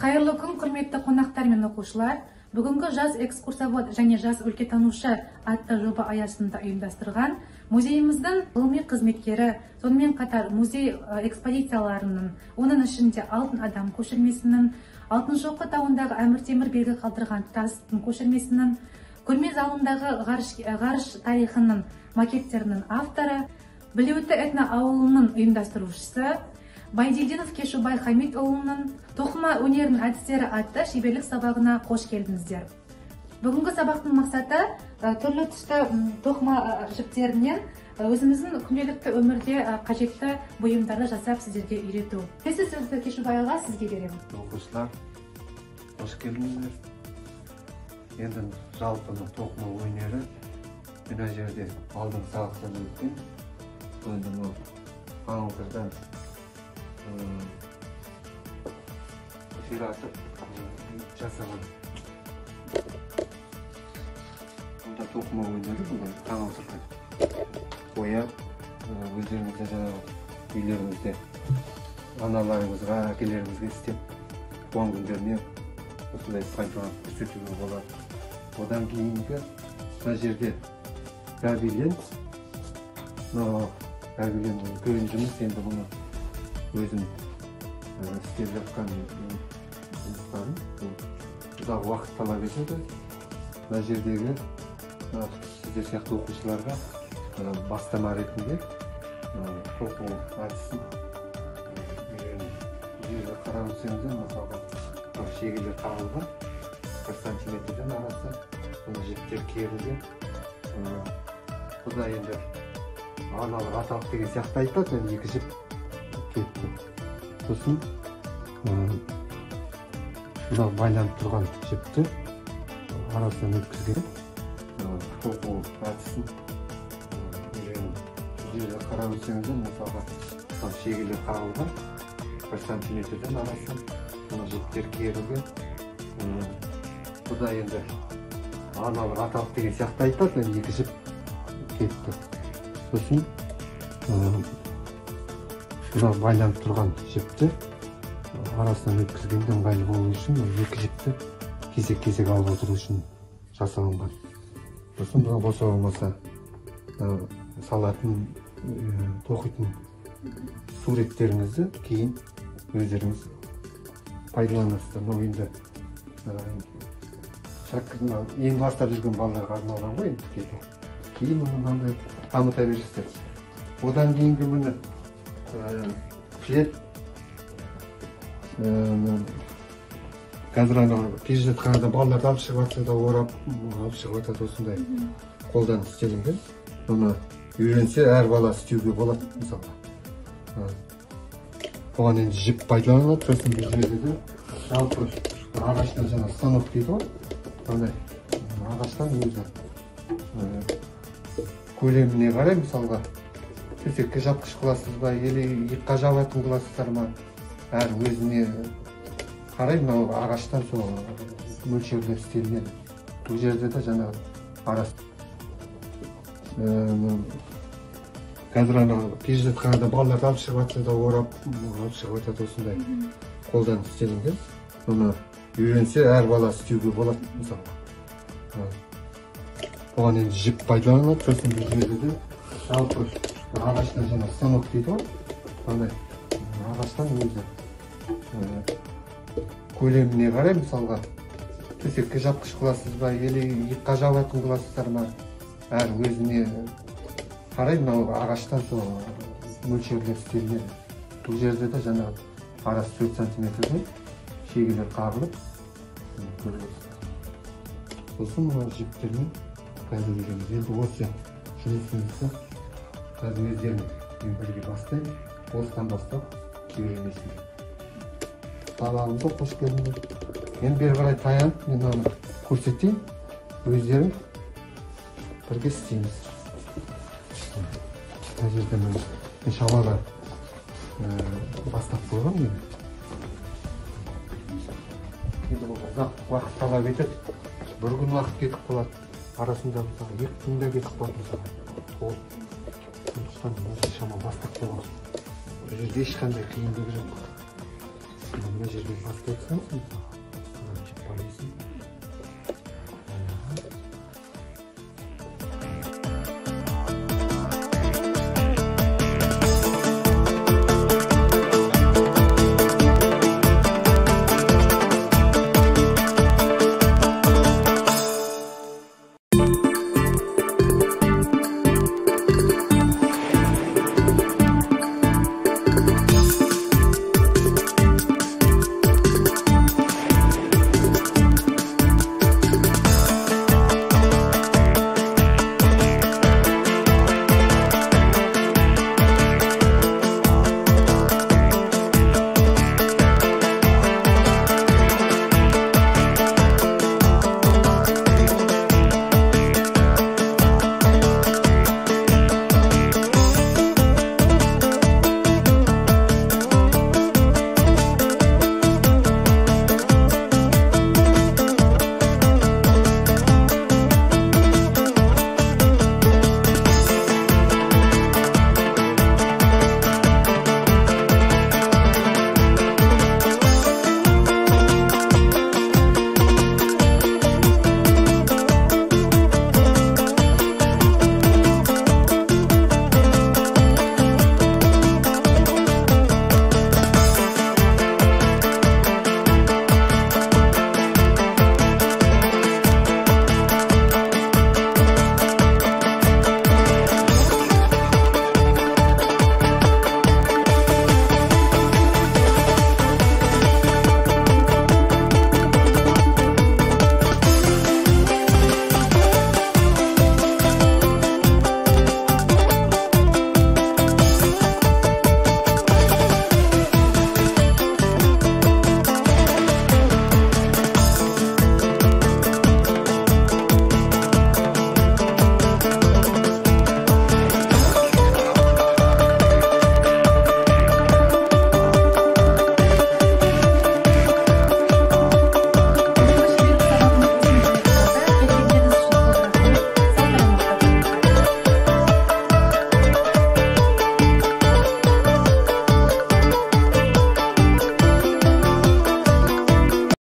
Қайырлы күн, құрметті қонақтар мен оқушылар. Бүгінгі жас экскурсовод және жас өлкетанушы атты жоба аясында ұйымдастырған музейіміздің ғылыми қызметкері, сонымен қатар музей экспозицияларының, оның ішінде Алтын адам көшірмесінің, Алтын шоқы тауындағы әмір темір белгі қалдырған тұтастың көшірмесінің, көрме залындағы ғарыш тарихының макеттерінің авторы, Білеуті этно ауылының ұйымдастырушысы, Байдединов Кешубай Хамитұлының тоқыма өнерінің әдістері атты шеберлік сабағына қош келдіңіздер. Бүгінгі сабақтың мақсаты түрлі түсті тоқыма жіптерінен өзіміздің күнделікті өмірде қажетті бұйымдарды жасап сіздерге үйрету. Келесі сөзді Кешубай аға сізге беремін. Оқушылар, қош келдіңіздер. Енді жалпы тоқыма өнері мына жерде алдын сабақтан өткен. Енді аңғырдан ширатып жасаған. Бұнда тоқыма өнері бұлай аңғырдан бояп, өздеріңізде жаңағы үйлеріңізде аналарыңызға, әкелеріңізге істеп, туған күндеріне осындай сайтуан көрсетуге болады. Одан кейінгі мына жерде гобелен, үлкен жұмыс, енді бұны өзім істеп жатқан жұмыстарым ұзақ уақыт талап етеді. Мына жердегі сіздер сияқты оқушыларға бастама ретінде тоқу әдісін үйреніп қарап өтсеңіздер, мысалға шегелер қағылған 1 сантиметрден арасы, бұны жіптер керілген. Бұда енді арналық аталық деген сияқты айтады, екі жіп кетті. Сосын бұда байланып тұрған жіпті арасынан өткізген тоқу әдісін үйреніп қарап өтсеңіздер, мысалға шегелер қағылған 1 сантиметрден арасы, бұны жіптер керілген. Бұда енді арналық аталық деген сияқты айтады, екі жіп кетті. Сосын бұда байланып тұрған жіпті арасынан өткізгенде ыңғайлы болу үшін екі жіпті кезек-кезек алып отыру үшін жасалынған. Сосын бұда болса болмаса салатын, тоқитын суреттеріңізді кейін өздеріңіз пайдаланасыздар. Бұл енді ең бастап жүрген балаларға арналған ғой, кейін мынандай дамыта бересіздер. Одан кейінгі міне плед, қазір перзентханада балаларды алып шығып жатса да орап алып шығып жатады, осындай қолдан істелінген. Бұны үйренсе әр бала істеуге болады, мысалға. Бұған енді жіп пайдаланады. Сосын бұл жерде де жалпы ағаштан жаңа станок дейді ғой, ағаштан өзі көлеміне қарай, мысалға төсекке жапқыш қыласыз ба, или иыққа жабатын қыласыздар ма, әр өзіне қарай мынау ағаштан сол мөлшерлеп істелінеді. Бұл жерде де жаңағы арасы. Қазір перзентханада балаларды алып шығып жатса да орап алып шығып жатады, осындай қолдан істелінген. Бұны үйренсе әр бала істеуге болады, мысалға. Бұған енді жіп пайдаланады. Сосын бұл жерде де жалпы ағаштан жаңа станок дейді ғой, ағаштан өзі көлеміне қарай, мысалға төсекке жапқыш қыласыз ба, или иыққа жабатын қыласыздар ма, әр өзіне қарай мынау ағаштан сол мөлшерлеп істелінеді. Бұл жерде де жаңағы арасы 4 сантиметрден шегелер қағылып көресіз. Сосын мына жіптермен қазір үйренеміз. Енді осы жұмысымызды қазір өздеріңізбен бірге бастаймыз. Осыдан бастап үйренесіздер. Сабағымызға қош келдіңіздер. Енді бері қарай таянып, мен оны көрсетейін. Өздерің бірге істейміз. Мына жерде мен шамаға бастап қойғам енді. Енді бұл ұзақ уақыт талап етеді. Бір күн уақыт кетіп қалады. Арасында мысалы 2 күнде кетіп қалады мысалы. Сондықтан осы шама бастап қойған. Бұл жерде ешқандай қиындығы жоқ. мына жерден басып өтсеңіз